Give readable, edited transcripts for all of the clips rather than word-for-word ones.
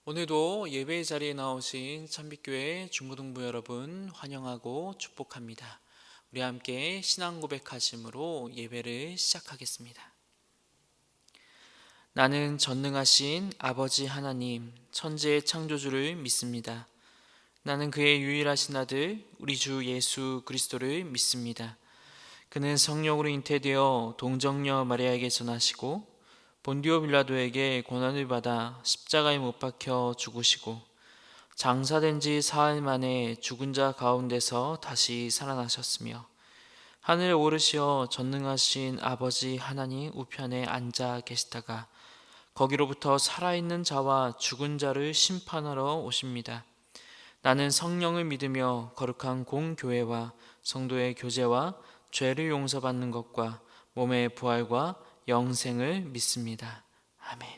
오늘도 예배의 자리에 나오신 참빛교회 중고등부 여러분 환영하고 축복합니다. 우리 함께 신앙 고백하심으로 예배를 시작하겠습니다. 나는 전능하신 아버지 하나님, 천지의 창조주를 믿습니다. 나는 그의 유일하신 아들, 우리 주 예수 그리스도를 믿습니다. 그는 성령으로 잉태되어 동정녀 마리아에게 전하시고 본디오 빌라도에게 고난을 받아 십자가에 못 박혀 죽으시고 장사된 지 사흘 만에 죽은 자 가운데서 다시 살아나셨으며 하늘에 오르시어 전능하신 아버지 하나님 우편에 앉아 계시다가 거기로부터 살아있는 자와 죽은 자를 심판하러 오십니다. 나는 성령을 믿으며 거룩한 공교회와 성도의 교제와 죄를 용서받는 것과 몸의 부활과 영생을 믿습니다. 아멘.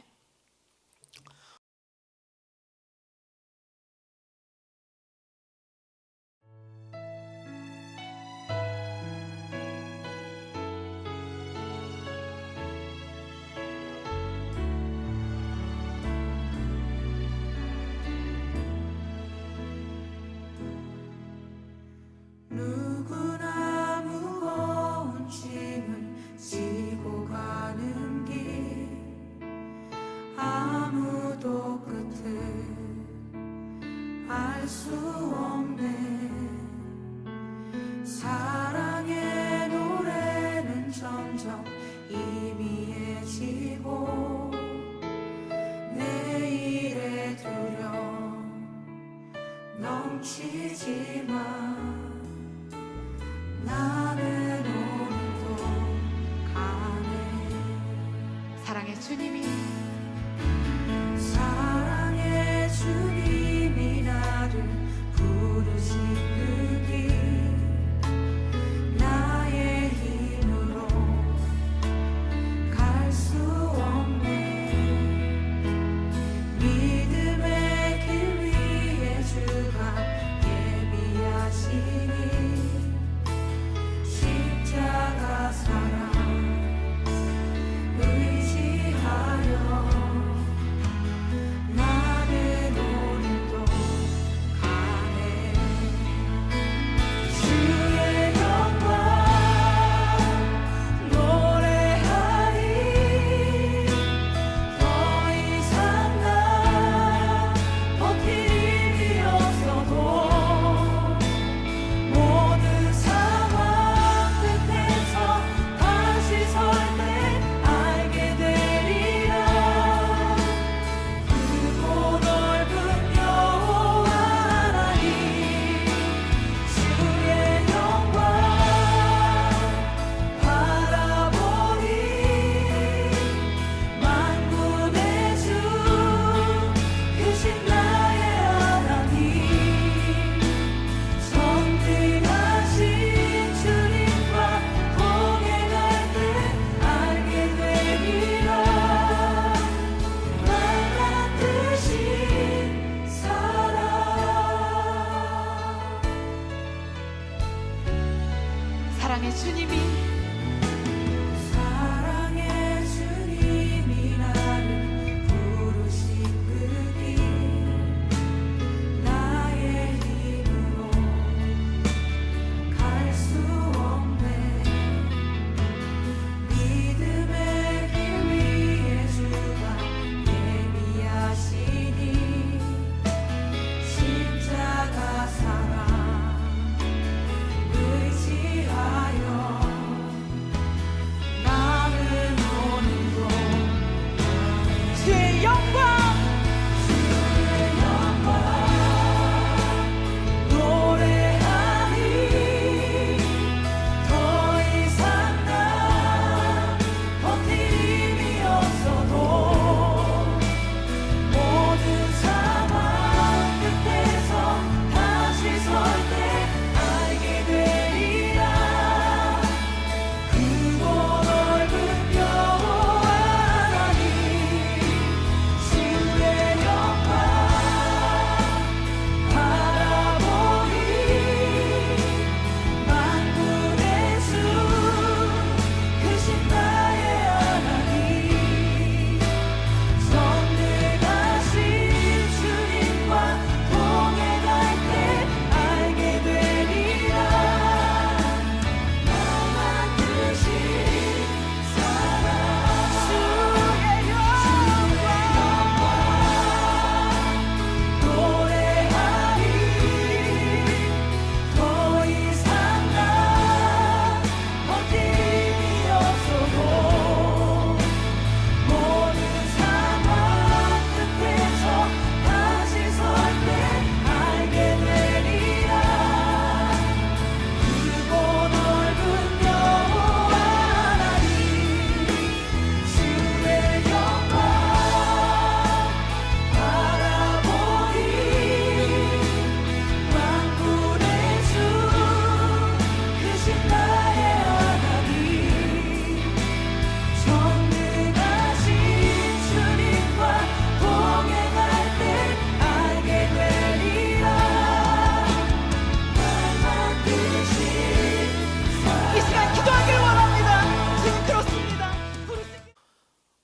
누구나 무거운 짐을 지고 가는 길, 아무도 끝을 알 수 없네. 사랑의 노래는 점점 희미해지고 내일의 두려움 넘치지만 나는 오늘도 가네. 사랑의 주님이 사랑의 주님이 나를 부르신 그 길, 나의 힘으로 갈 수 없네. 믿음의 길 위에 주가 예비하시니 십자가 사랑 의지하여 나는 오늘도 가네. 주의 영광 노래하리. 더 이상 나 버틸 힘이 없어도 모든 상황 끝에서 다시 설 때 알게 되리라. 크고 넓은 여호와 하나님, 주의 영광 바라보리. 만군의 주 크신 나의 하나님, 전능하신 주님과 동행할 때 알게 되리라. 말란 듯이 사랑. 사랑의 주님이 사랑의 주님이 나를 부르신 그 길, 나의 힘으로 갈 수 없네. 믿음의 길 위에 주가 예비하시니 십자가 사랑 의지하여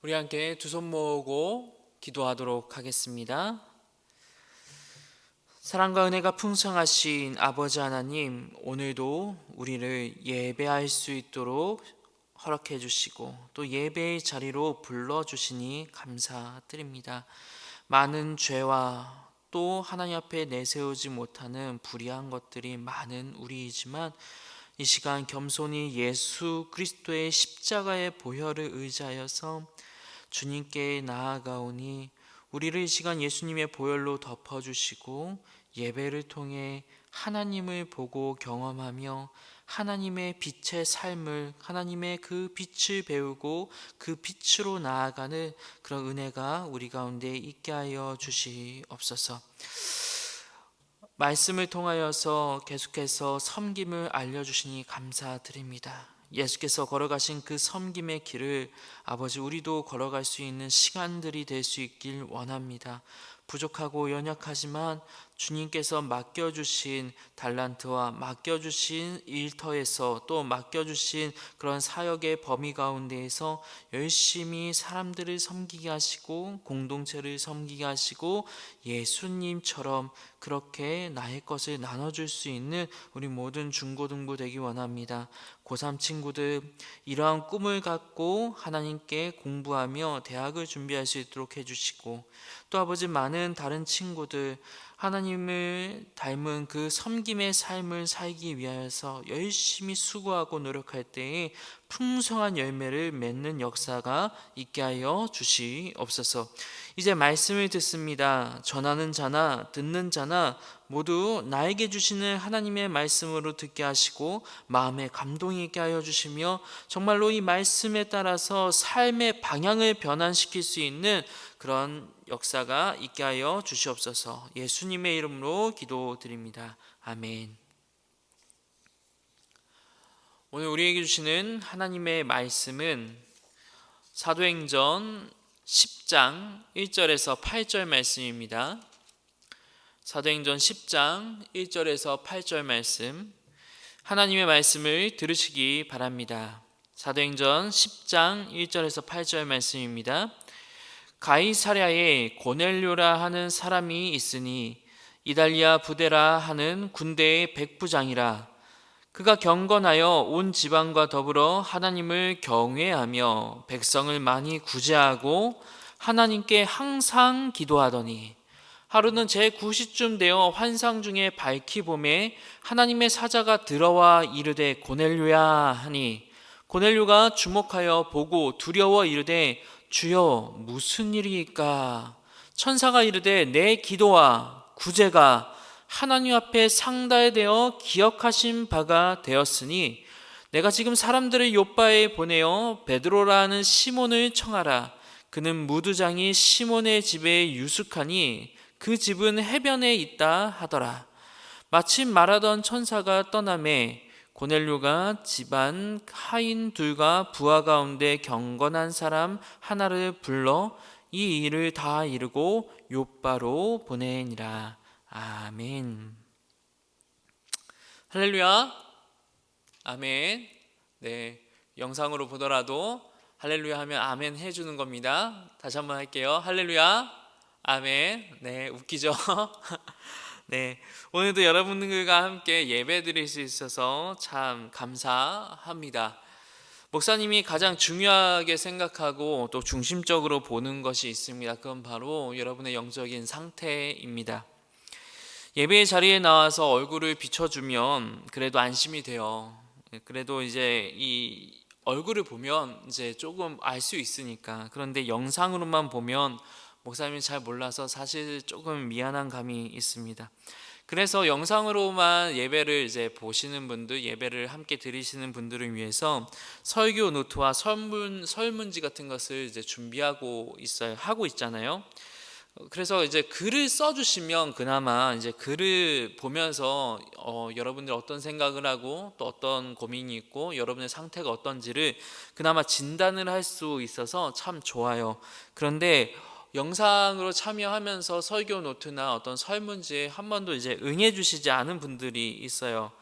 우리 함께 두 손 모으고 기도하도록 하겠습니다. 사랑과 은혜가 풍성하신 아버지 하나님, 오늘도 우리를 예배할 수 있도록 허락해 주시고 또 예배의 자리로 불러주시니 감사드립니다. 많은 죄와 또 하나님 앞에 내세우지 못하는 불의한 것들이 많은 우리이지만 이 시간 겸손히 예수 그리스도의 십자가의 보혈을 의지하여서 주님께 나아가오니 우리를 이 시간 예수님의 보혈로 덮어주시고 예배를 통해 하나님을 보고 경험하며 하나님의 빛의 삶을, 하나님의 그 빛을 배우고 그 빛으로 나아가는 그런 은혜가 우리 가운데 있게 하여 주시옵소서. 말씀을 통하여서 계속해서 섬김을 알려주시니 감사드립니다. 예수께서 걸어가신 그 섬김의 길을 아버지 우리도 걸어갈 수 있는 시간들이 될 수 있길 원합니다. 부족하고 연약하지만 주님께서 맡겨주신 달란트와 맡겨주신 일터에서 또 맡겨주신 그런 사역의 범위 가운데에서 열심히 사람들을 섬기게 하시고 공동체를 섬기게 하시고 예수님처럼 그렇게 나의 것을 나눠줄 수 있는 우리 모든 중고등부 되기 원합니다. 고3 친구들 이러한 꿈을 갖고 하나님께 공부하며 대학을 준비할 수 있도록 해주시고 또 아버지 많은 다른 친구들 하나님을 닮은 그 섬김의 삶을 살기 위하여서 열심히 수고하고 노력할 때에 풍성한 열매를 맺는 역사가 있게 하여 주시옵소서. 이제 말씀을 듣습니다. 전하는 자나 듣는 자나 모두 나에게 주시는 하나님의 말씀으로 듣게 하시고 마음에 감동이 있게 하여 주시며 정말로 이 말씀에 따라서 삶의 방향을 변환시킬 수 있는 그런 역사가 있게 하여 주시옵소서. 예수님의 이름으로 기도드립니다. 아멘. 오늘 우리에게 주시는 하나님의 말씀은 사도행전 10장 1절에서 8절 말씀입니다. 사도행전 10장 1절에서 8절 말씀, 하나님의 말씀을 들으시기 바랍니다. 사도행전 10장 1절에서 8절 말씀입니다. 가이사랴에 고넬료라 하는 사람이 있으니 이달리아 부대라 하는 군대의 백부장이라. 그가 경건하여 온 지방과 더불어 하나님을 경외하며 백성을 많이 구제하고 하나님께 항상 기도하더니 하루는 제9시쯤 되어 환상 중에 밝히 보매 하나님의 사자가 들어와 이르되 고넬료야 하니 고넬료가 주목하여 보고 두려워 이르되 주여 무슨 일이니까? 천사가 이르되 내 기도와 구제가 하나님 앞에 상달되어 기억하신 바가 되었으니 내가 지금 사람들을 요빠에 보내어 베드로라는 시몬을 청하라. 그는 무두장이 시몬의 집에 유숙하니 그 집은 해변에 있다 하더라. 마침 말하던 천사가 떠나매 고넬료가 집안 하인 둘과 부하 가운데 경건한 사람 하나를 불러 이 일을 다 이루고 요빠로 보내니라. 아멘. 할렐루야. 아멘. 네, 영상으로 보더라도 할렐루야 하면 아멘 해주는 겁니다. 다시 한번 할게요. 할렐루야. 아멘. 네, 웃기죠? 네, 오늘도 여러분들과 함께 예배 드릴 수 있어서 참 감사합니다. 목사님이 가장 중요하게 생각하고 또 중심적으로 보는 것이 있습니다. 그건 바로 여러분의 영적인 상태입니다. 예배의 자리에 나와서 얼굴을 비춰주면 그래도 안심이 돼요. 그래도 이제 이 얼굴을 보면 이제 조금 알 수 있으니까. 그런데 영상으로만 보면 목사님이 잘 몰라서 사실 조금 미안한 감이 있습니다. 그래서 영상으로만 예배를 이제 보시는 분들, 예배를 함께 드리시는 분들을 위해서 설교 노트와 설문지 같은 것을 이제 준비하고 하고 있잖아요. 그래서 이제 글을 써주시면 그나마 이제 글을 보면서 여러분들 어떤 생각을 하고 또 어떤 고민이 있고 여러분의 상태가 어떤지를 그나마 진단을 할 수 있어서 참 좋아요. 그런데 영상으로 참여하면서 설교 노트나 어떤 설문지에 한 번도 이제 응해주시지 않은 분들이 있어요.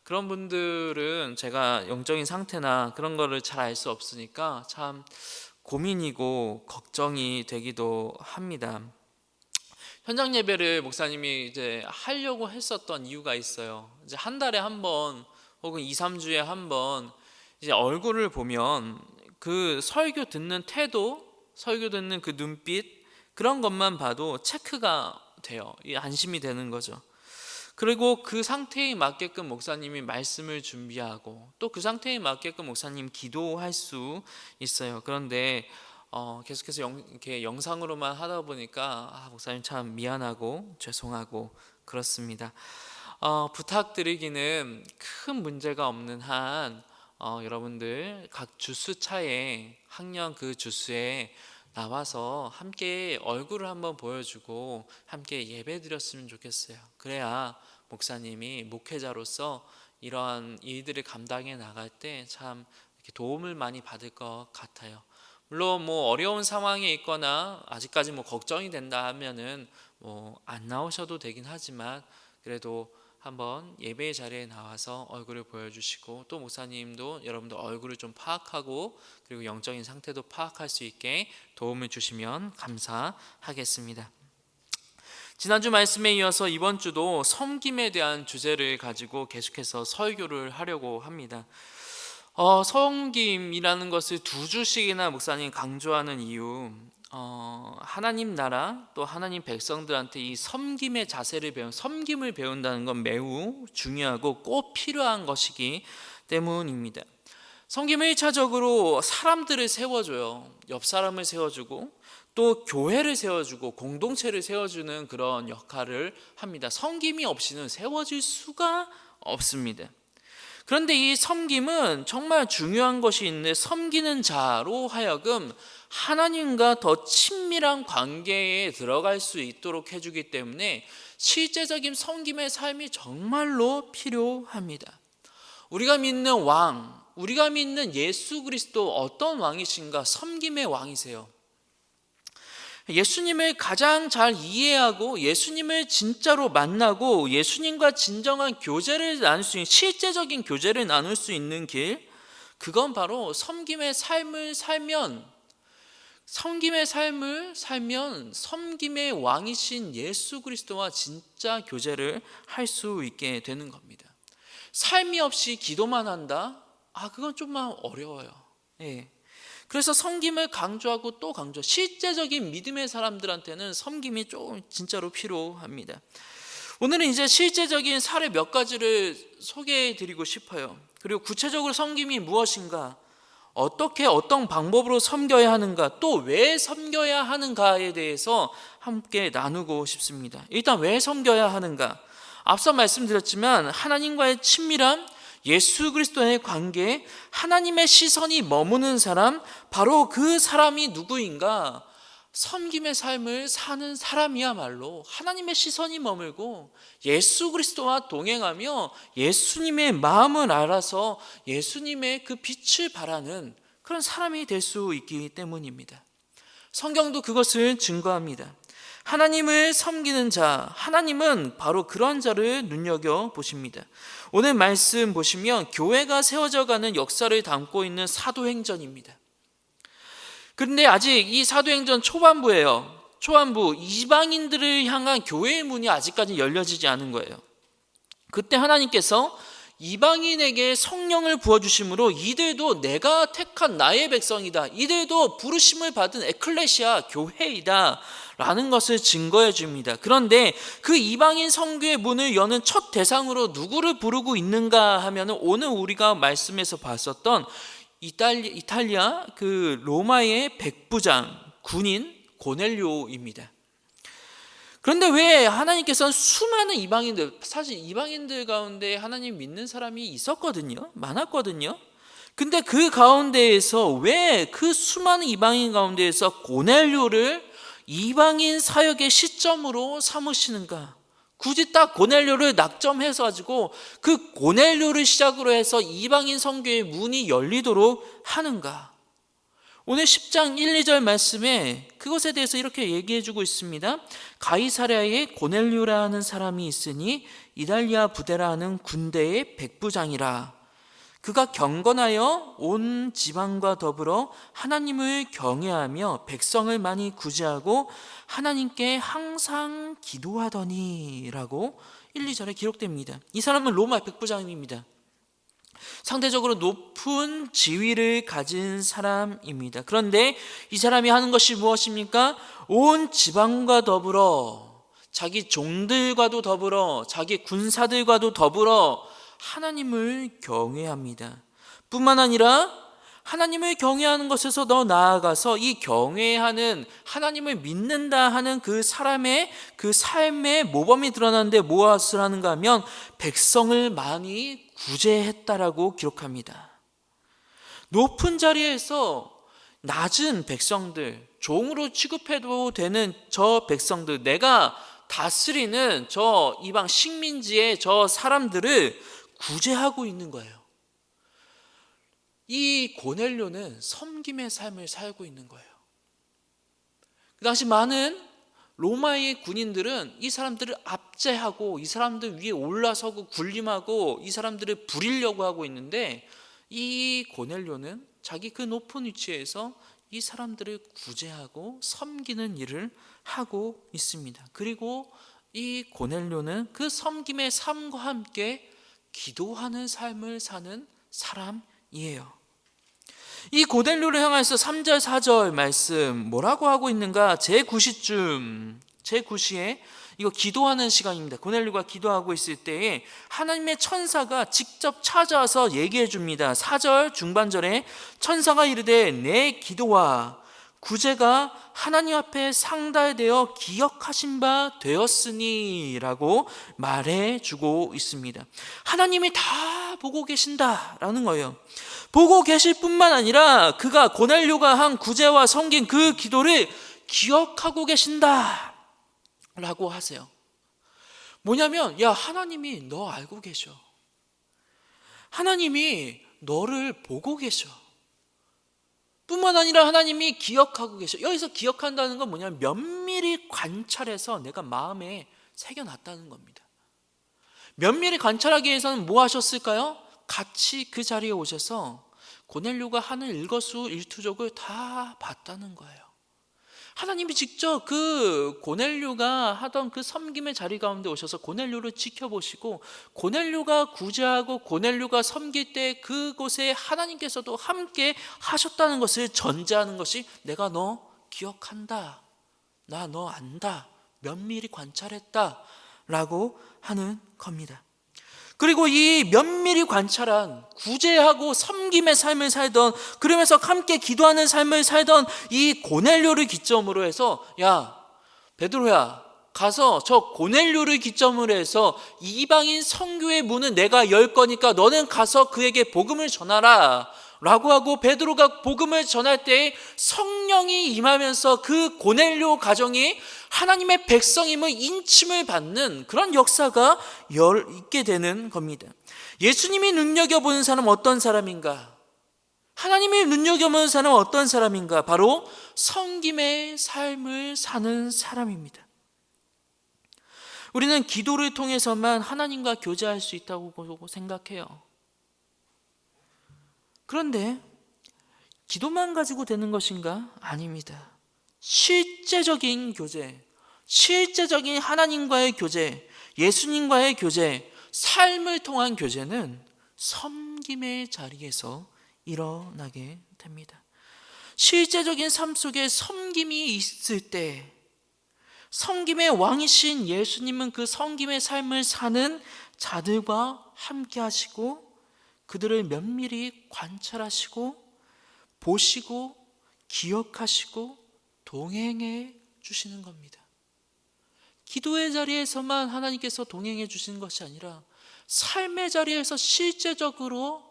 그런 분들은 제가 영적인 상태나 그런 거를 잘 알 수 없으니까 참 고민이고 걱정이 되기도 합니다. 현장 예배를 목사님이 이제 하려고 했었던 이유가 있어요. 이제 한 달에 한 번 혹은 2, 3주에 한 번 이제 얼굴을 보면 그 설교 듣는 태도, 설교 듣는 그 눈빛, 그런 것만 봐도 체크가 돼요. 안심이 되는 거죠. 그리고 그 상태에 맞게끔 목사님이 말씀을 준비하고 또 그 상태에 맞게끔 목사님 기도할 수 있어요. 그런데 계속해서 이렇게 영상으로만 하다 보니까 목사님 참 미안하고 죄송하고 그렇습니다. 부탁드리기는 큰 문제가 없는 한 여러분들 각 주수차에 학년 그 주수에 나와서 함께 얼굴을 한번 보여주고 함께 예배 드렸으면 좋겠어요. 그래야 목사님이 목회자로서 이러한 일들을 감당해 나갈 때 참 도움을 많이 받을 것 같아요. 물론 뭐 어려운 상황에 있거나 아직까지 뭐 걱정이 된다 하면은 뭐 안 나오셔도 되긴 하지만 그래도 한번 예배의 자리에 나와서 얼굴을 보여주시고 또 목사님도 여러분들 얼굴을 좀 파악하고 그리고 영적인 상태도 파악할 수 있게 도움을 주시면 감사하겠습니다. 지난주 말씀에 이어서 이번 주도 섬김에 대한 주제를 가지고 계속해서 설교를 하려고 합니다. 섬김이라는 것을 2주씩이나 목사님 강조하는 이유, 하나님 나라 또 하나님 백성들한테 이 섬김의 자세를 섬김을 배운다는 건 매우 중요하고 꼭 필요한 것이기 때문입니다. 섬김은 1차적으로 사람들을 세워줘요. 옆 사람을 세워주고 또 교회를 세워주고 공동체를 세워주는 그런 역할을 합니다. 섬김이 없이는 세워질 수가 없습니다. 그런데 이 섬김은 정말 중요한 것이 있는데 섬기는 자로 하여금 하나님과 더 친밀한 관계에 들어갈 수 있도록 해주기 때문에 실제적인 섬김의 삶이 정말로 필요합니다. 우리가 믿는 왕, 우리가 믿는 예수 그리스도 어떤 왕이신가? 섬김의 왕이세요. 예수님을 가장 잘 이해하고 예수님을 진짜로 만나고 예수님과 진정한 교제를 나눌 수 있는, 실제적인 교제를 나눌 수 있는 길, 그건 바로 섬김의 삶을 살면 섬김의 왕이신 예수 그리스도와 진짜 교제를 할 수 있게 되는 겁니다. 삶이 없이 기도만 한다? 그건 좀만 어려워요. 그래서 섬김을 강조하고 또 강조. 실제적인 믿음의 사람들한테는 섬김이 조금 진짜로 필요합니다. 오늘은 이제 실제적인 사례 몇 가지를 소개해 드리고 싶어요. 그리고 구체적으로 섬김이 무엇인가, 어떻게 어떤 방법으로 섬겨야 하는가, 또 왜 섬겨야 하는가에 대해서 함께 나누고 싶습니다. 일단 왜 섬겨야 하는가? 앞서 말씀드렸지만 하나님과의 친밀함, 예수 그리스도의 관계, 하나님의 시선이 머무는 사람, 바로 그 사람이 누구인가? 섬김의 삶을 사는 사람이야말로 하나님의 시선이 머물고 예수 그리스도와 동행하며 예수님의 마음을 알아서 예수님의 그 빛을 바라는 그런 사람이 될 수 있기 때문입니다. 성경도 그것을 증거합니다. 하나님을 섬기는 자, 하나님은 바로 그런 자를 눈여겨보십니다. 오늘 말씀 보시면 교회가 세워져가는 역사를 담고 있는 사도행전입니다. 그런데 아직 이 사도행전 초반부예요. 초반부, 이방인들을 향한 교회의 문이 아직까지 열려지지 않은 거예요. 그때 하나님께서 이방인에게 성령을 부어주심으로 이들도 내가 택한 나의 백성이다, 이들도 부르심을 받은 에클레시아 교회이다 라는 것을 증거해 줍니다. 그런데 그 이방인 선교의 문을 여는 첫 대상으로 누구를 부르고 있는가 하면 오늘 우리가 말씀에서 봤었던 이탈리아 그 로마의 백부장 군인 고넬료입니다. 그런데 왜 하나님께서는 수많은 이방인들, 사실 이방인들 가운데 하나님 믿는 사람이 있었거든요. 많았거든요. 근데 그 가운데에서 왜 그 수많은 이방인 가운데에서 고넬료를 이방인 사역의 시점으로 삼으시는가? 굳이 딱 고넬료를 낙점해서 가지고 그 고넬료를 시작으로 해서 이방인 선교의 문이 열리도록 하는가? 오늘 10장 1, 2절 말씀에 그것에 대해서 이렇게 얘기해 주고 있습니다. 가이사랴에 고넬료라 하는 사람이 있으니 이달리아 부대라 하는 군대의 백부장이라. 그가 경건하여 온 지방과 더불어 하나님을 경외하며 백성을 많이 구제하고 하나님께 항상 기도하더니 라고 1, 2절에 기록됩니다. 이 사람은 로마 백부장입니다. 상대적으로 높은 지위를 가진 사람입니다. 그런데 이 사람이 하는 것이 무엇입니까? 온 지방과 더불어, 자기 종들과도 더불어, 자기 군사들과도 더불어 하나님을 경외합니다. 뿐만 아니라 하나님을 경외하는 것에서 더 나아가서 이 경외하는, 하나님을 믿는다 하는 그 사람의 그 삶의 모범이 드러나는데 무엇을 하는가 하면 백성을 많이 구제했다라고 기록합니다. 높은 자리에서 낮은 백성들, 종으로 취급해도 되는 저 백성들, 내가 다스리는 저 이방 식민지의 저 사람들을 구제하고 있는 거예요. 이 고넬료는 섬김의 삶을 살고 있는 거예요. 그 당시 많은 로마의 군인들은 이 사람들을 압제하고 이 사람들 위에 올라서고 군림하고 이 사람들을 부리려고 하고 있는데, 이 고넬료는 자기 그 높은 위치에서 이 사람들을 구제하고 섬기는 일을 하고 있습니다. 그리고 이 고넬료는 그 섬김의 삶과 함께 기도하는 삶을 사는 사람이에요. 이 고넬료를 향해서 3절 4절 말씀 뭐라고 하고 있는가? 제9시에 이거 기도하는 시간입니다. 고넬료가 기도하고 있을 때에 하나님의 천사가 직접 찾아와서 얘기해 줍니다. 4절 중반절에 천사가 이르되 내 기도와 구제가 하나님 앞에 상달되어 기억하신 바 되었으니 라고 말해주고 있습니다. 하나님이 다 보고 계신다라는 거예요. 보고 계실 뿐만 아니라 그가 고넬료가 한 구제와 섬긴 그 기도를 기억하고 계신다 라고 하세요. 뭐냐면, 야, 하나님이 너 알고 계셔. 하나님이 너를 보고 계셔. 뿐만 아니라 하나님이 기억하고 계셔. 여기서 기억한다는 건 뭐냐면 면밀히 관찰해서 내가 마음에 새겨놨다는 겁니다. 면밀히 관찰하기 위해서는 뭐 하셨을까요? 같이 그 자리에 오셔서 고넬료가 하는 일거수일투족을 다 봤다는 거예요. 하나님이 직접 그 고넬료가 하던 그 섬김의 자리 가운데 오셔서 고넬료를 지켜보시고, 고넬료가 구제하고 고넬료가 섬길 때 그곳에 하나님께서도 함께 하셨다는 것을 전제하는 것이, 내가 너 기억한다, 나 너 안다, 면밀히 관찰했다 라고 하는 겁니다. 그리고 이 면밀히 관찰한, 구제하고 섬김의 삶을 살던, 그러면서 함께 기도하는 삶을 살던 이 고넬료를 기점으로 해서, 야, 베드로야, 가서 저 고넬료를 기점으로 해서 이방인 선교의 문은 내가 열 거니까 너는 가서 그에게 복음을 전하라 라고 하고, 베드로가 복음을 전할 때 성령이 임하면서 그 고넬료 가정이 하나님의 백성임을 인침을 받는 그런 역사가 있게 되는 겁니다. 예수님이 눈여겨보는 사람은 어떤 사람인가? 하나님이 눈여겨보는 사람은 어떤 사람인가? 바로 섬김의 삶을 사는 사람입니다. 우리는 기도를 통해서만 하나님과 교제할 수 있다고 생각해요. 그런데 기도만 가지고 되는 것인가? 아닙니다. 실제적인 교제, 실제적인 하나님과의 교제, 예수님과의 교제, 삶을 통한 교제는 섬김의 자리에서 일어나게 됩니다. 실제적인 삶 속에 섬김이 있을 때, 섬김의 왕이신 예수님은 그 섬김의 삶을 사는 자들과 함께 하시고 그들을 면밀히 관찰하시고 보시고 기억하시고 동행해 주시는 겁니다. 기도의 자리에서만 하나님께서 동행해 주시는 것이 아니라 삶의 자리에서 실제적으로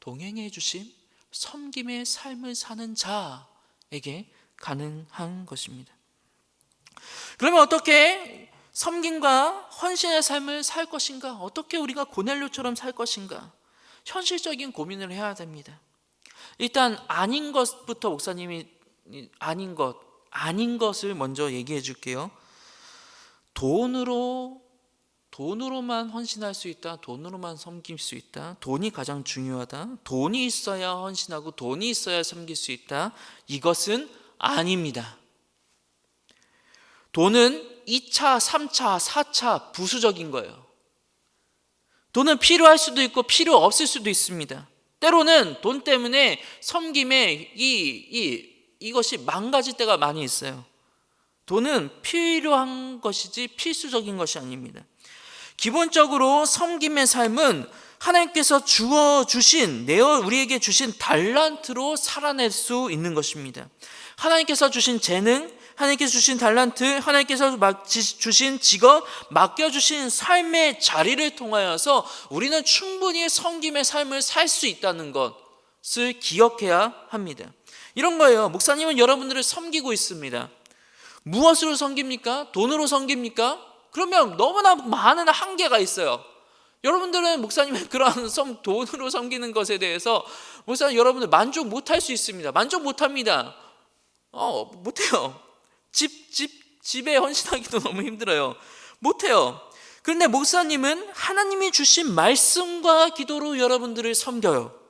동행해 주심, 섬김의 삶을 사는 자에게 가능한 것입니다. 그러면 어떻게 섬김과 헌신의 삶을 살 것인가? 어떻게 우리가 고넬료처럼 살 것인가? 현실적인 고민을 해야 됩니다. 일단 아닌 것부터 목사님이 아닌 것을 먼저 얘기해 줄게요. 돈으로만 헌신할 수 있다, 돈으로만 섬길 수 있다, 돈이 가장 중요하다, 돈이 있어야 헌신하고 돈이 있어야 섬길 수 있다, 이것은 아닙니다. 돈은 2차, 3차, 4차 부수적인 거예요. 돈은 필요할 수도 있고 필요 없을 수도 있습니다. 때로는 돈 때문에 섬김에 이것이 망가질 때가 많이 있어요. 돈은 필요한 것이지 필수적인 것이 아닙니다. 기본적으로 섬김의 삶은 하나님께서 주어주신, 우리에게 주신 달란트로 살아낼 수 있는 것입니다. 하나님께서 주신 재능, 하나님께서 주신 달란트, 하나님께서 주신 직업, 맡겨주신 삶의 자리를 통하여서 우리는 충분히 섬김의 삶을 살 수 있다는 것을 기억해야 합니다. 이런 거예요. 목사님은 여러분들을 섬기고 있습니다. 무엇으로 섬깁니까? 돈으로 섬깁니까? 그러면 너무나 많은 한계가 있어요. 여러분들은 목사님의 그러한 돈으로 섬기는 것에 대해서 목사님 여러분들 만족 못할 수 있습니다. 만족 못합니다. 못해요. 집에 헌신하기도 너무 힘들어요. 못해요. 그런데 목사님은 하나님이 주신 말씀과 기도로 여러분들을 섬겨요.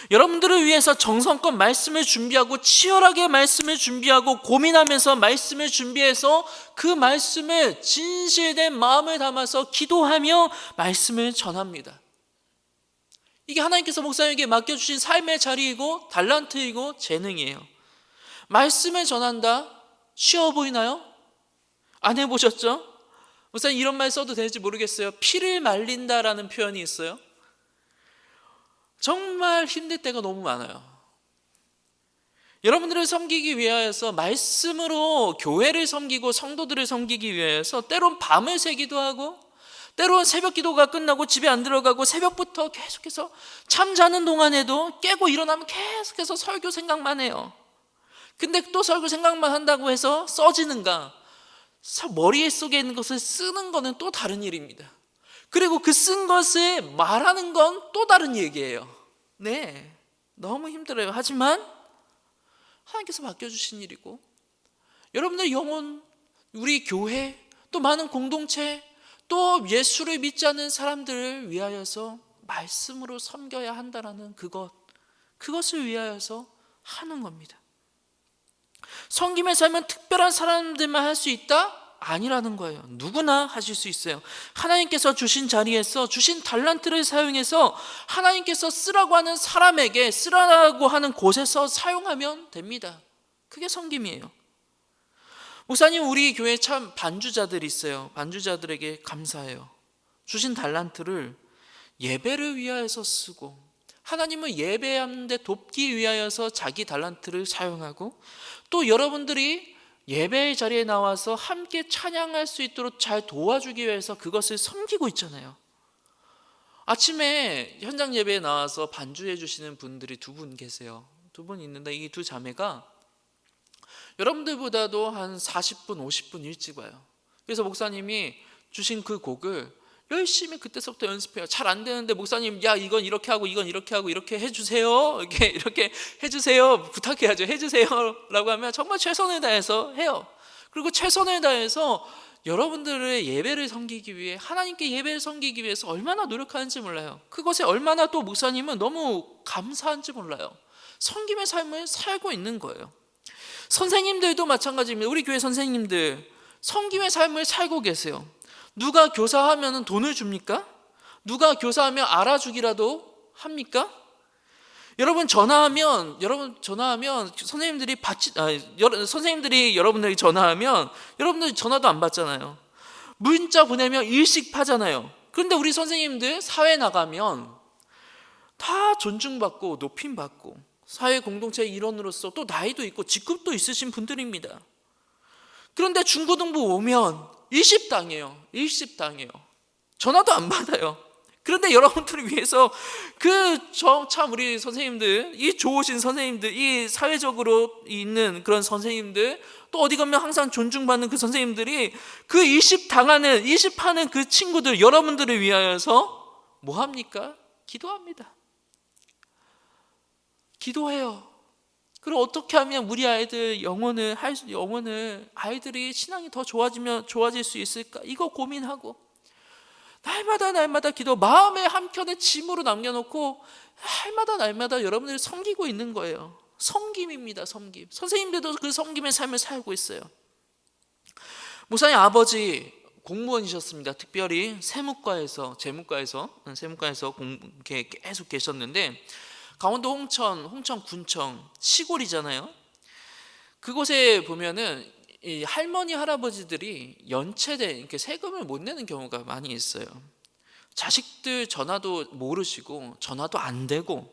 여러분들을 위해서 정성껏 말씀을 준비하고 치열하게 말씀을 준비하고 고민하면서 말씀을 준비해서 그 말씀을 진실된 마음을 담아서 기도하며 말씀을 전합니다. 이게 하나님께서 목사님에게 맡겨주신 삶의 자리이고 달란트이고 재능이에요. 말씀을 전한다? 쉬워 보이나요? 안 해보셨죠? 목사님 이런 말 써도 될지 모르겠어요. 피를 말린다라는 표현이 있어요. 정말 힘들 때가 너무 많아요. 여러분들을 섬기기 위하여서 말씀으로 교회를 섬기고 성도들을 섬기기 위하여서 때론 밤을 새기도 하고 때론 새벽 기도가 끝나고 집에 안 들어가고 새벽부터 계속해서 잠자는 동안에도 깨고 일어나면 계속해서 설교 생각만 해요. 근데 또 설교 생각만 한다고 해서 써지는가? 머릿속에 있는 것을 쓰는 것은 또 다른 일입니다. 그리고 그 쓴 것을 말하는 건 또 다른 얘기예요. 네, 너무 힘들어요. 하지만 하나님께서 맡겨주신 일이고 여러분들 영혼, 우리 교회, 또 많은 공동체, 또 예수를 믿지 않는 사람들을 위하여서 말씀으로 섬겨야 한다라는 그것을 위하여서 하는 겁니다. 섬김의 삶은 특별한 사람들만 할 수 있다? 아니라는 거예요. 누구나 하실 수 있어요. 하나님께서 주신 자리에서 주신 달란트를 사용해서 하나님께서 쓰라고 하는 사람에게 쓰라고 하는 곳에서 사용하면 됩니다. 그게 섬김이에요. 목사님, 우리 교회에 참 반주자들이 있어요. 반주자들에게 감사해요. 주신 달란트를 예배를 위하여서 쓰고 하나님을 예배하는 데 돕기 위하여서 자기 달란트를 사용하고 또 여러분들이 예배의 자리에 나와서 함께 찬양할 수 있도록 잘 도와주기 위해서 그것을 섬기고 있잖아요. 아침에 현장 예배에 나와서 반주해 주시는 분들이 두 분 계세요. 두 분 있는데 이 두 자매가 여러분들보다도 한 40분, 50분 일찍 와요. 그래서 목사님이 주신 그 곡을 열심히 그때서부터 연습해요. 잘 안 되는데 목사님, 야 이건 이렇게 하고 이건 이렇게 하고 이렇게 해주세요. 이렇게 해주세요. 부탁해야죠. 해주세요라고 하면 정말 최선을 다해서 해요. 그리고 최선을 다해서 여러분들의 예배를 섬기기 위해 하나님께 예배를 섬기기 위해서 얼마나 노력하는지 몰라요. 그것에 얼마나 또 목사님은 너무 감사한지 몰라요. 섬김의 삶을 살고 있는 거예요. 선생님들도 마찬가지입니다. 우리 교회 선생님들 섬김의 삶을 살고 계세요. 누가 교사하면 돈을 줍니까? 누가 교사하면 알아주기라도 합니까? 여러분 전화하면 선생님들이 여러분들에게 전화하면 여러분들이 전화도 안 받잖아요. 문자 보내면 일식하잖아요. 그런데 우리 선생님들 사회 나가면 다 존중받고 높임받고 사회 공동체의 일원으로서 또 나이도 있고 직급도 있으신 분들입니다. 그런데 중고등부 오면 일십당해요. 전화도 안 받아요. 그런데 여러분들을 위해서 참 우리 선생님들, 이 좋으신 선생님들, 이 사회적으로 있는 그런 선생님들, 또 어디 가면 항상 존중받는 그 선생님들이 그 일십하는 그 친구들, 여러분들을 위하여서 뭐 합니까? 기도합니다. 기도해요. 그리고 어떻게 하면 우리 아이들 아이들이 신앙이 더 좋아질 수 있을까? 이거 고민하고 날마다 기도, 마음의 한켠에 짐으로 남겨놓고 날마다 여러분들이 섬기고 있는 거예요. 섬김입니다. 섬김. 선생님들도 그 섬김의 삶을 살고 있어요. 목사님 아버지 공무원이셨습니다. 특별히 세무과에서 계속 계셨는데, 강원도 홍천 군청 시골이잖아요. 그곳에 보면은 이 할머니 할아버지들이 연체된 이렇게 세금을 못 내는 경우가 많이 있어요. 자식들 전화도 모르시고 전화도 안 되고,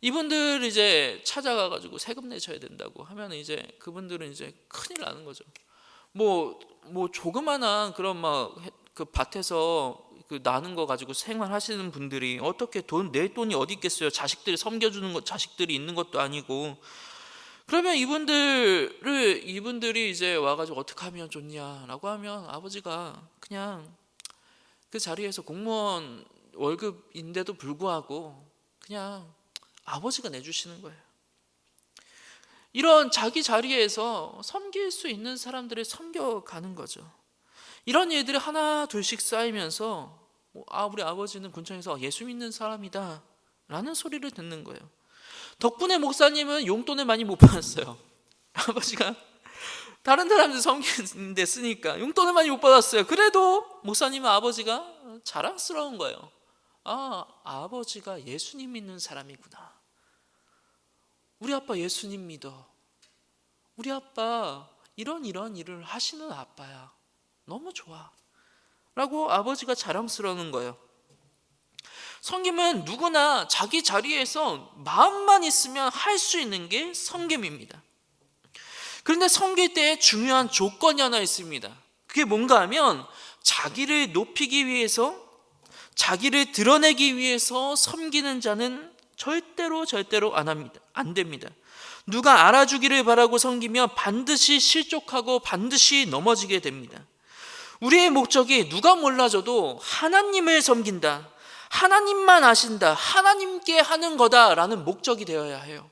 이분들 이제 찾아가가지고 세금 내셔야 된다고 하면 이제 그분들은 이제 큰일 나는 거죠. 뭐 조그마한 그런 막 그 밭에서 그 나는 거 가지고 생활하시는 분들이 어떻게 내 돈이 어디 있겠어요? 자식들이 섬겨주는 것, 자식들이 있는 것도 아니고. 그러면 이분들이 이제 와가지고 어떻게 하면 좋냐라고 하면 아버지가 그냥 그 자리에서 공무원 월급인데도 불구하고 그냥 아버지가 내주시는 거예요. 이런 자기 자리에서 섬길 수 있는 사람들을 섬겨가는 거죠. 이런 일들이 하나 둘씩 쌓이면서 우리 아버지는 군청에서 예수 믿는 사람이다 라는 소리를 듣는 거예요. 덕분에 목사님은 용돈을 많이 못 받았어요. 아버지가 다른 사람들 섬기는 데 쓰니까 용돈을 많이 못 받았어요. 그래도 목사님은 아버지가 자랑스러운 거예요. 아버지가 예수님 믿는 사람이구나. 우리 아빠 예수님 믿어. 우리 아빠 이런 일을 하시는 아빠야. 너무 좋아 라고 아버지가 자랑스러운 거예요. 섬김은 누구나 자기 자리에서 마음만 있으면 할 수 있는 게 섬김입니다. 그런데 섬길 때 중요한 조건이 하나 있습니다. 그게 뭔가 하면 자기를 높이기 위해서, 자기를 드러내기 위해서 섬기는 자는 절대로 안 됩니다. 누가 알아주기를 바라고 섬기면 반드시 실족하고 반드시 넘어지게 됩니다. 우리의 목적이 누가 몰라줘도 하나님을 섬긴다, 하나님만 아신다, 하나님께 하는 거다라는 목적이 되어야 해요.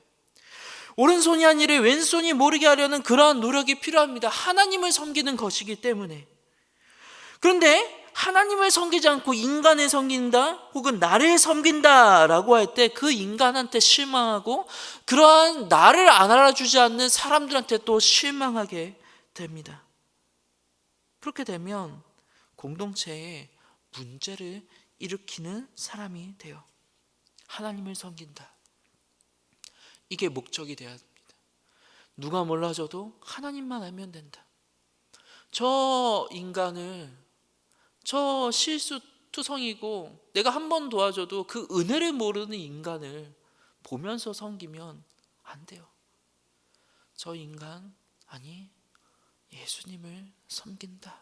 오른손이 한 일을 왼손이 모르게 하려는 그러한 노력이 필요합니다. 하나님을 섬기는 것이기 때문에. 그런데 하나님을 섬기지 않고 인간을 섬긴다 혹은 나를 섬긴다라고 할 때 그 인간한테 실망하고 그러한 나를 안 알아주지 않는 사람들한테 또 실망하게 됩니다. 그렇게 되면 공동체에 문제를 일으키는 사람이 돼요. 하나님을 섬긴다. 이게 목적이 되어야 됩니다. 누가 몰라줘도 하나님만 알면 된다. 저 인간을, 저 실수투성이고 내가 한 번 도와줘도 그 은혜를 모르는 인간을 보면서 섬기면 안 돼요. 저 인간, 아니 예수님을 섬긴다.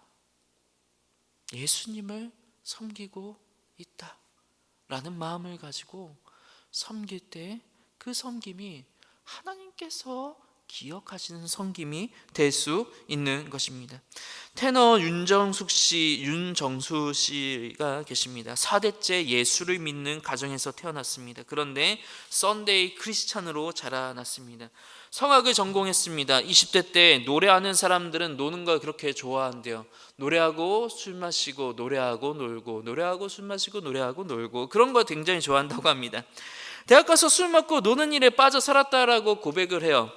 예수님을 섬기고 있다 라는 마음을 가지고 섬길 때 그 섬김이 하나님께서 기억하시는 섬김이 될 수 있는 것입니다. 테너 윤정수 씨가 계십니다. 4대째 예수를 믿는 가정에서 태어났습니다. 그런데 썬데이 크리스찬으로 자라났습니다. 성악을 전공했습니다. 20대 때 노래하는 사람들은 노는 걸 그렇게 좋아한대요. 노래하고 술 마시고 노래하고 놀고, 노래하고 술 마시고 노래하고 놀고, 그런 거 굉장히 좋아한다고 합니다. 대학 가서 술 먹고 노는 일에 빠져 살았다라고 고백을 해요.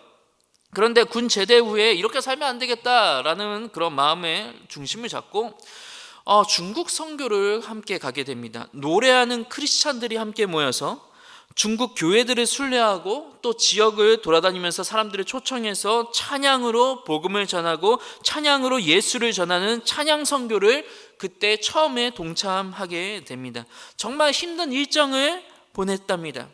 그런데 군 제대 후에 이렇게 살면 안 되겠다라는 그런 마음의 중심을 잡고 중국 선교를 함께 가게 됩니다. 노래하는 크리스찬들이 함께 모여서 중국 교회들을 순례하고 또 지역을 돌아다니면서 사람들을 초청해서 찬양으로 복음을 전하고 찬양으로 예수를 전하는 찬양 선교를 그때 처음에 동참하게 됩니다. 정말 힘든 일정을 보냈답니다.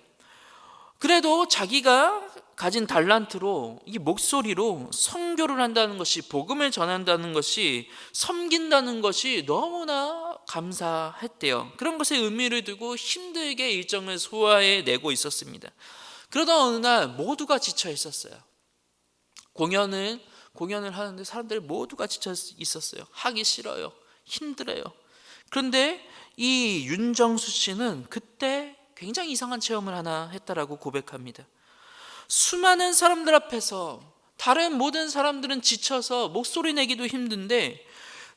그래도 자기가 가진 달란트로, 이 목소리로 선교를 한다는 것이, 복음을 전한다는 것이, 섬긴다는 것이 너무나 감사했대요. 그런 것에 의미를 두고 힘들게 일정을 소화해내고 있었습니다. 그러다 어느 날 모두가 지쳐 있었어요. 공연을 하는데 사람들이 모두가 지쳐 있었어요. 하기 싫어요. 힘들어요. 그런데 이 윤정수 씨는 그때 굉장히 이상한 체험을 하나 했다라고 고백합니다. 수많은 사람들 앞에서, 다른 모든 사람들은 지쳐서 목소리 내기도 힘든데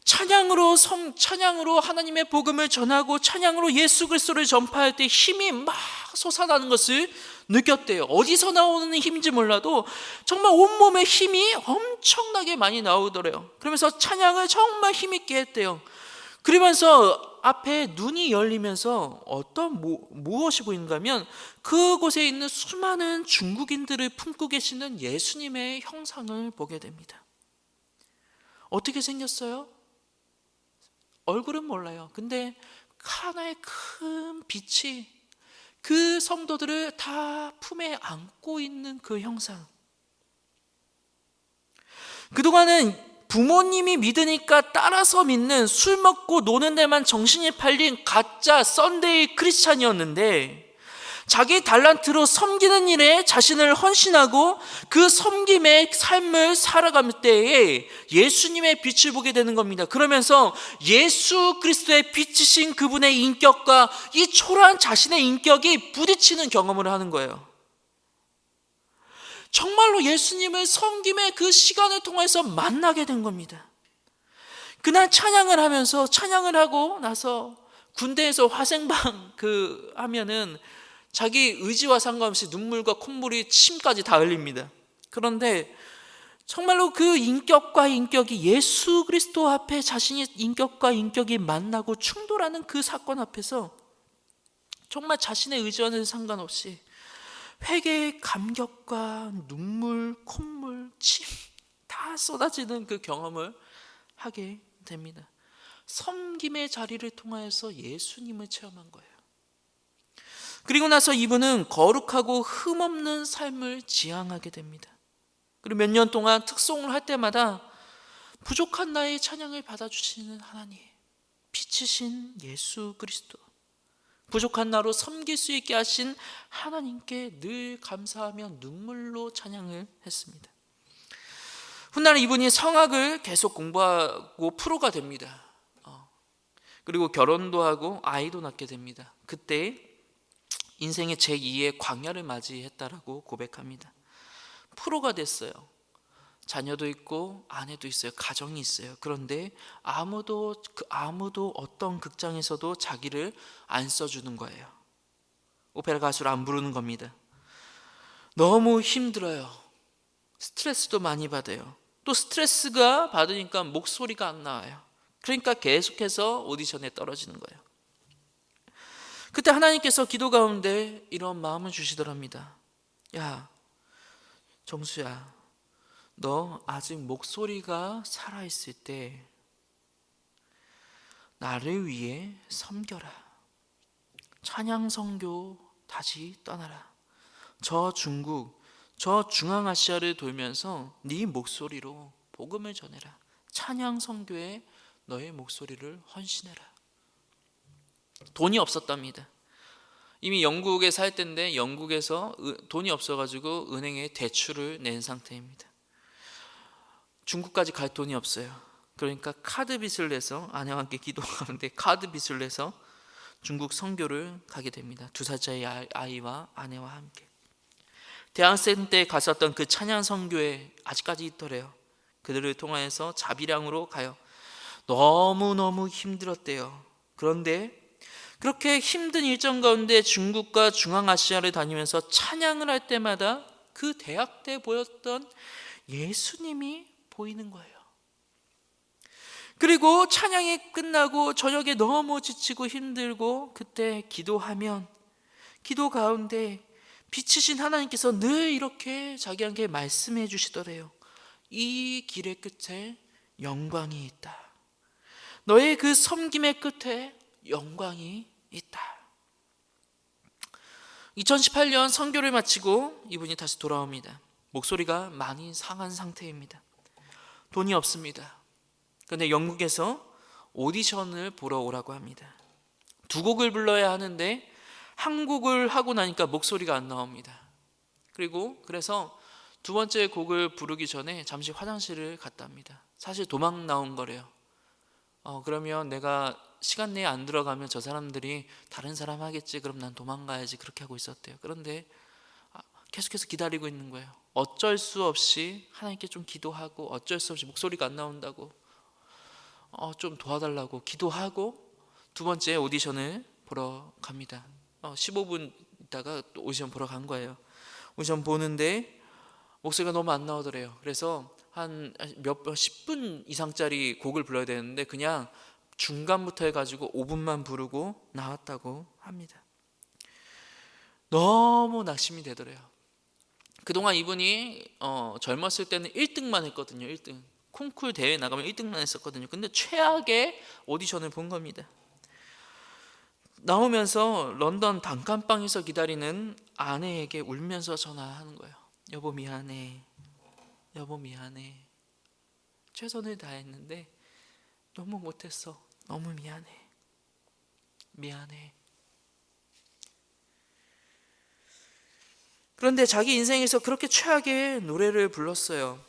찬양으로 하나님의 복음을 전하고 찬양으로 예수 그리스도를 전파할 때 힘이 막 솟아나는 것을 느꼈대요. 어디서 나오는 힘인지 몰라도 정말 온몸에 힘이 엄청나게 많이 나오더래요. 그러면서 찬양을 정말 힘있게 했대요. 그러면서 앞에 눈이 열리면서 무엇이 보이는가 하면 그곳에 있는 수많은 중국인들을 품고 계시는 예수님의 형상을 보게 됩니다. 어떻게 생겼어요? 얼굴은 몰라요. 근데 하나의 큰 빛이 그 성도들을 다 품에 안고 있는 그 형상. 그동안은 부모님이 믿으니까 따라서 믿는 술 먹고 노는 데만 정신이 팔린 가짜 썬데이 크리스찬이었는데 자기 달란트로 섬기는 일에 자신을 헌신하고 그 섬김의 삶을 살아갈 때에 예수님의 빛을 보게 되는 겁니다. 그러면서 예수 그리스도의 빛이신 그분의 인격과 이 초라한 자신의 인격이 부딪히는 경험을 하는 거예요. 정말로 예수님을 섬김의 그 시간을 통해서 만나게 된 겁니다. 그날 찬양을 하면서 찬양을 하고 나서 군대에서 화생방 하면은 자기 의지와 상관없이 눈물과 콧물이 침까지 다 흘립니다. 그런데 정말로 그 인격과 인격이 예수 그리스도 앞에 자신의 인격과 인격이 만나고 충돌하는 그 사건 앞에서 정말 자신의 의지와는 상관없이 회개의 감격과 눈물, 콧물, 침 다 쏟아지는 그 경험을 하게 됩니다. 섬김의 자리를 통하여서 예수님을 체험한 거예요. 그리고 나서 이분은 거룩하고 흠없는 삶을 지향하게 됩니다. 그리고 몇 년 동안 특송을 할 때마다 부족한 나의 찬양을 받아주시는 하나님, 빛이신 예수 그리스도, 부족한 나로 섬길 수 있게 하신 하나님께 늘 감사하며 눈물로 찬양을 했습니다. 훗날 이분이 성악을 계속 공부하고 프로가 됩니다. 그리고 결혼도 하고 아이도 낳게 됩니다. 그때 인생의 제2의 광야를 맞이했다라고 고백합니다. 프로가 됐어요. 자녀도 있고 아내도 있어요. 가정이 있어요. 그런데 아무도 어떤 극장에서도 자기를 안 써주는 거예요. 오페라 가수를 안 부르는 겁니다. 너무 힘들어요. 스트레스도 많이 받아요. 또 스트레스가 받으니까 목소리가 안 나와요. 그러니까 계속해서 오디션에 떨어지는 거예요. 그때 하나님께서 기도 가운데 이런 마음을 주시더랍니다. 야, 정수야, 너 아직 목소리가 살아있을 때 나를 위해 섬겨라. 찬양 선교 다시 떠나라. 저 중국, 저 중앙아시아를 돌면서 네 목소리로 복음을 전해라. 찬양 선교에 너의 목소리를 헌신해라. 돈이 없었답니다. 이미 영국에 살 때인데 영국에서 돈이 없어가지고 은행에 대출을 낸 상태입니다. 중국까지 갈 돈이 없어요. 그러니까 카드 빚을 내서 아내와 함께 기도하는데 카드 빚을 내서 중국 선교를 가게 됩니다. 2살짜리 아이와 아내와 함께. 대학생 때 갔었던 그 찬양 선교회 아직까지 있더래요. 그들을 통하여서 자비량으로 가요. 너무너무 힘들었대요. 그런데 그렇게 힘든 일정 가운데 중국과 중앙아시아를 다니면서 찬양을 할 때마다 그 대학 때 보였던 예수님이 보이는 거예요. 그리고 찬양이 끝나고 저녁에 너무 지치고 힘들고 그때 기도하면 기도 가운데 빛이신 하나님께서 늘 이렇게 자기에게 말씀해 주시더래요. 이 길의 끝에 영광이 있다. 너의 그 섬김의 끝에 영광이 있다. 2018년 선교를 마치고 이분이 다시 돌아옵니다. 목소리가 많이 상한 상태입니다. 돈이 없습니다. 그런데 영국에서 오디션을 보러 오라고 합니다. 2곡을 불러야 하는데 한 곡을 하고 나니까 목소리가 안 나옵니다. 그래서 2번째 곡을 부르기 전에 잠시 화장실을 갔다 옵니다. 사실 도망 나온 거래요. 그러면 내가 시간 내에 안 들어가면 저 사람들이 다른 사람 하겠지, 그럼 난 도망가야지, 그렇게 하고 있었대요. 그런데 계속해서 기다리고 있는 거예요. 어쩔 수 없이 하나님께 좀 기도하고 어쩔 수 없이 목소리가 안 나온다고 좀 도와달라고 기도하고 두 번째 오디션을 보러 갑니다. 15분 있다가 또 오디션 보러 간 거예요. 오디션 보는데 목소리가 너무 안 나오더래요. 그래서 한 10분 이상짜리 곡을 불러야 되는데 그냥 중간부터 해가지고 5분만 부르고 나왔다고 합니다. 너무 낙심이 되더래요. 그동안 이분이 젊었을 때는 1등만 했거든요. 1등. 콩쿨 대회 나가면 1등만 했었거든요. 근데 최악의 오디션을 본 겁니다. 나오면서 런던 단칸방에서 기다리는 아내에게 울면서 전화하는 거예요. 여보 미안해. 여보 미안해. 최선을 다했는데 너무 못했어. 너무 미안해. 미안해. 그런데 자기 인생에서 그렇게 최악의 노래를 불렀어요.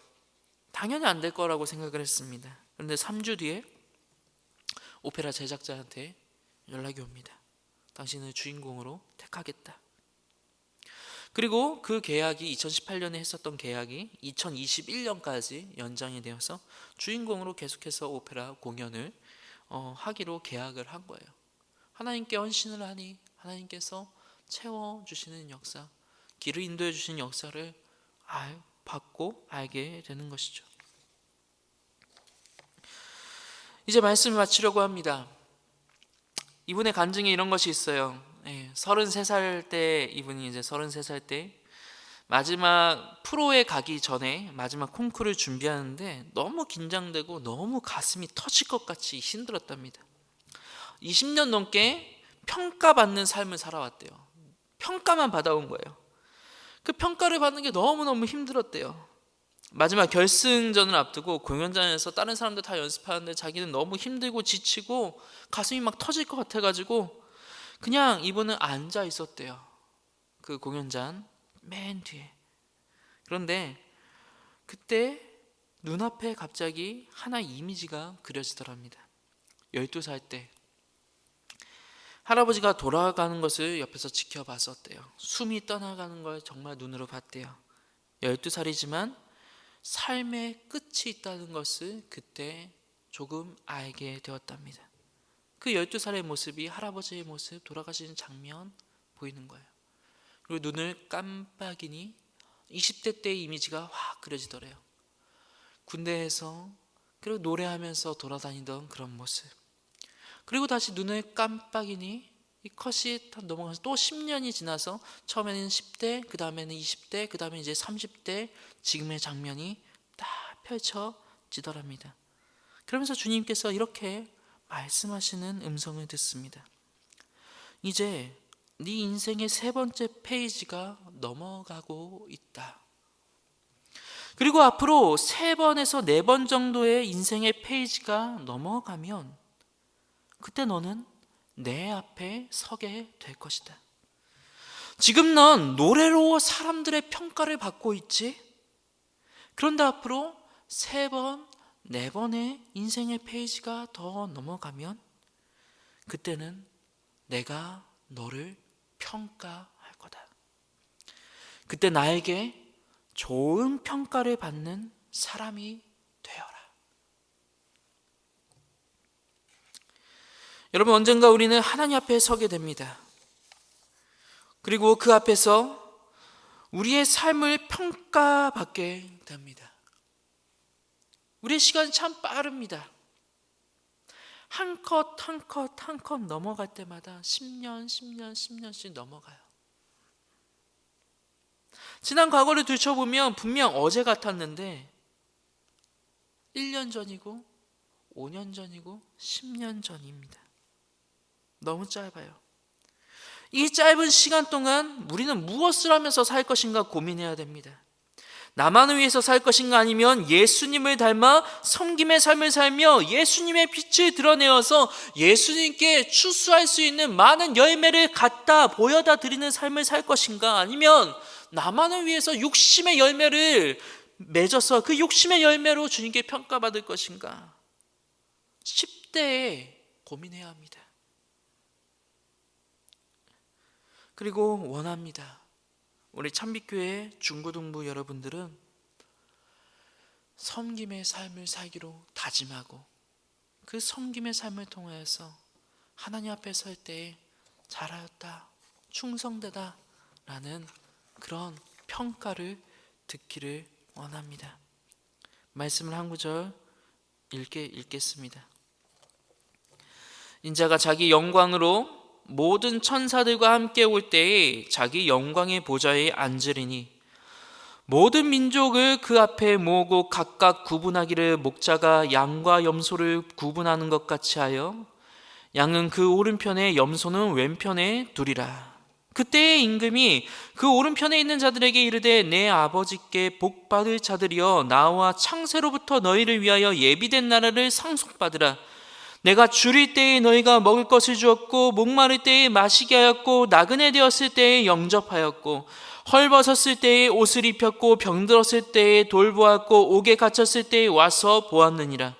당연히 안 될 거라고 생각을 했습니다. 그런데 3주 뒤에 오페라 제작자한테 연락이 옵니다. 당신을 주인공으로 택하겠다. 그리고 그 계약이 2018년에 했었던 계약이 2021년까지 연장이 되어서 주인공으로 계속해서 오페라 공연을 하기로 계약을 한 거예요. 하나님께 헌신을 하니 하나님께서 채워주시는 역사, 길을 인도해 주시는 역사를 받고 알게 되는 것이죠. 이제 말씀을 마치려고 합니다. 이분의 간증에 이런 것이 있어요. 33살 때, 이분이 이제 33살 때 마지막 프로에 가기 전에 마지막 콩쿠르를 준비하는데 너무 긴장되고 너무 가슴이 터질 것 같이 힘들었답니다. 20년 넘게 평가받는 삶을 살아왔대요. 평가만 받아온 거예요. 그 평가를 받는 게 너무너무 힘들었대요. 마지막 결승전을 앞두고 공연장에서 다른 사람들 다 연습하는데 자기는 너무 힘들고 지치고 가슴이 막 터질 것 같아가지고 그냥 이분은 앉아 있었대요. 그 공연장 맨 뒤에. 그런데 그때 눈앞에 갑자기 하나의 이미지가 그려지더랍니다. 12살 때 할아버지가 돌아가는 것을 옆에서 지켜봤었대요. 숨이 떠나가는 걸 정말 눈으로 봤대요. 12살이지만 삶의 끝이 있다는 것을 그때 조금 알게 되었답니다. 그 12살의 모습이 할아버지의 모습, 돌아가시는 장면 보이는 거예요. 그리고 눈을 깜빡이니 20대 때의 이미지가 확 그려지더래요. 군대에서 그리고 노래하면서 돌아다니던 그런 모습. 그리고 다시 눈을 깜빡이니 이 컷이 다 넘어가서 또 10년이 지나서 처음에는 10대, 그 다음에는 20대, 그 다음에 이제 30대 지금의 장면이 딱 펼쳐지더랍니다. 그러면서 주님께서 이렇게 말씀하시는 음성을 듣습니다. 이제 네 인생의 3번째 페이지가 넘어가고 있다. 그리고 앞으로 3번에서 4번 정도의 인생의 페이지가 넘어가면 그때 너는 내 앞에 서게 될 것이다. 지금 넌 노래로 사람들의 평가를 받고 있지? 그런데 앞으로 3번, 4번의 인생의 페이지가 더 넘어가면 그때는 내가 너를 평가할 거다. 그때 나에게 좋은 평가를 받는 사람이 되어라. 여러분, 언젠가 우리는 하나님 앞에 서게 됩니다. 그리고 그 앞에서 우리의 삶을 평가받게 됩니다. 우리의 시간이 참 빠릅니다. 한 컷 넘어갈 때마다 10년씩 넘어가요. 지난 과거를 들춰보면 분명 어제 같았는데 1년 전이고 5년 전이고 10년 전입니다. 너무 짧아요. 이 짧은 시간 동안 우리는 무엇을 하면서 살 것인가 고민해야 됩니다. 나만을 위해서 살 것인가 아니면 예수님을 닮아 섬김의 삶을 살며 예수님의 빛을 드러내어서 예수님께 추수할 수 있는 많은 열매를 갖다 보여다 드리는 삶을 살 것인가 아니면 나만을 위해서 욕심의 열매를 맺어서 그 욕심의 열매로 주님께 평가받을 것인가 10대에 고민해야 합니다. 그리고 원합니다. 우리 참빛교회 중고등부 여러분들은 섬김의 삶을 살기로 다짐하고 그 섬김의 삶을 통하여서 하나님 앞에 설 때에 잘하였다, 충성되다 라는 그런 평가를 듣기를 원합니다. 말씀을 한 구절 읽겠습니다. 인자가 자기 영광으로 모든 천사들과 함께 올 때에 자기 영광의 보좌에 앉으리니 모든 민족을 그 앞에 모으고 각각 구분하기를 목자가 양과 염소를 구분하는 것 같이 하여 양은 그 오른편에 염소는 왼편에 두리라. 그때의 임금이 그 오른편에 있는 자들에게 이르되 내 아버지께 복받을 자들이여 나와 창세로부터 너희를 위하여 예비된 나라를 상속받으라. 내가 줄일 때에 너희가 먹을 것을 주었고 목마를 때에 마시게 하였고 나그네 되었을 때에 영접하였고 헐벗었을 때에 옷을 입혔고 병들었을 때에 돌보았고 옥에 갇혔을 때에 와서 보았느니라.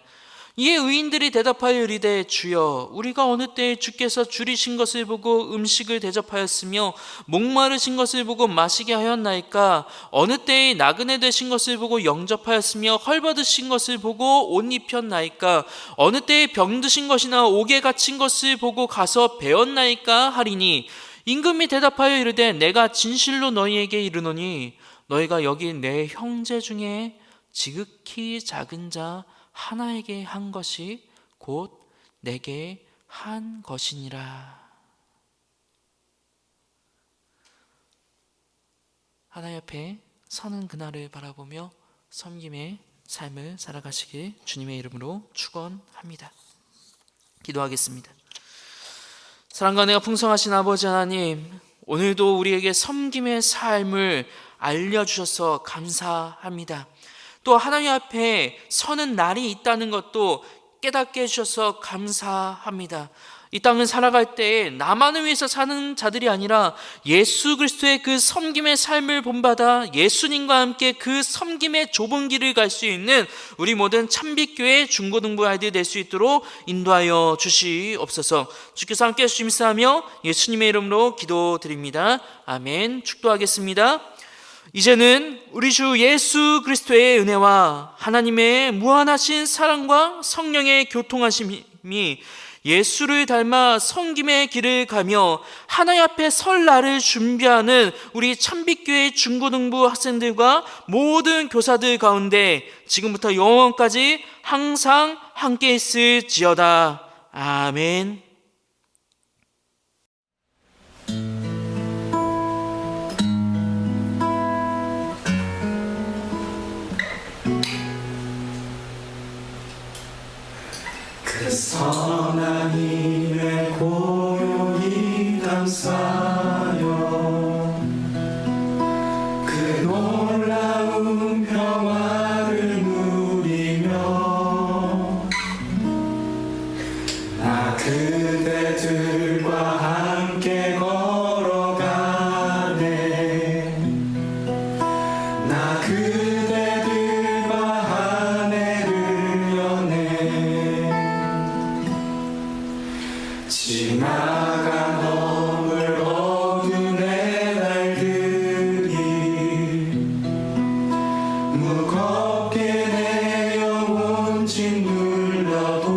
이에 의인들이 대답하여 이르되 주여 우리가 어느 때에 주께서 줄이신 것을 보고 음식을 대접하였으며 목마르신 것을 보고 마시게 하였나이까? 어느 때에 나그네 되신 것을 보고 영접하였으며 헐벗으신 것을 보고 옷 입혔나이까? 어느 때에 병드신 것이나 옥에 갇힌 것을 보고 가서 배웠나이까? 하리니 임금이 대답하여 이르되 내가 진실로 너희에게 이르노니 너희가 여기 내 형제 중에 지극히 작은 자 하나에게 한 것이 곧 내게 한 것이니라. 하나님 앞에 서는 그날을 바라보며 섬김의 삶을 살아가시길 주님의 이름으로 축원합니다. 기도하겠습니다. 사랑과 은혜가 풍성하신 아버지 하나님, 오늘도 우리에게 섬김의 삶을 알려주셔서 감사합니다. 또 하나님 앞에 서는 날이 있다는 것도 깨닫게 해주셔서 감사합니다. 이 땅을 살아갈 때 나만을 위해서 사는 자들이 아니라 예수 그리스도의 그 섬김의 삶을 본받아 예수님과 함께 그 섬김의 좁은 길을 갈 수 있는 우리 모든 참빛교회 중고등부 아이들 될 수 있도록 인도하여 주시옵소서. 주께서 함께 주심사하며 예수님의 이름으로 기도드립니다. 아멘. 축도하겠습니다. 이제는 우리 주 예수 그리스도의 은혜와 하나님의 무한하신 사랑과 성령의 교통하심이 예수를 닮아 섬김의 길을 가며 하나님 앞에 설 날을 준비하는 우리 참빛교회 중고등부 학생들과 모든 교사들 가운데 지금부터 영원까지 항상 함께 있을지어다. 아멘. 그 선한 힘에 고요히 감싸요 그 놀라운 평화를 누리며 나 그대들과 함께 걸어가네 나 그대들과 한 해를 여네 지나간 허물 어둠의 날들이 무겁게 내 영혼 짓눌러도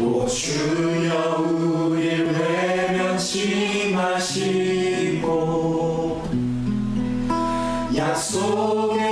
오 주여 우릴 외면치 마시고 약속의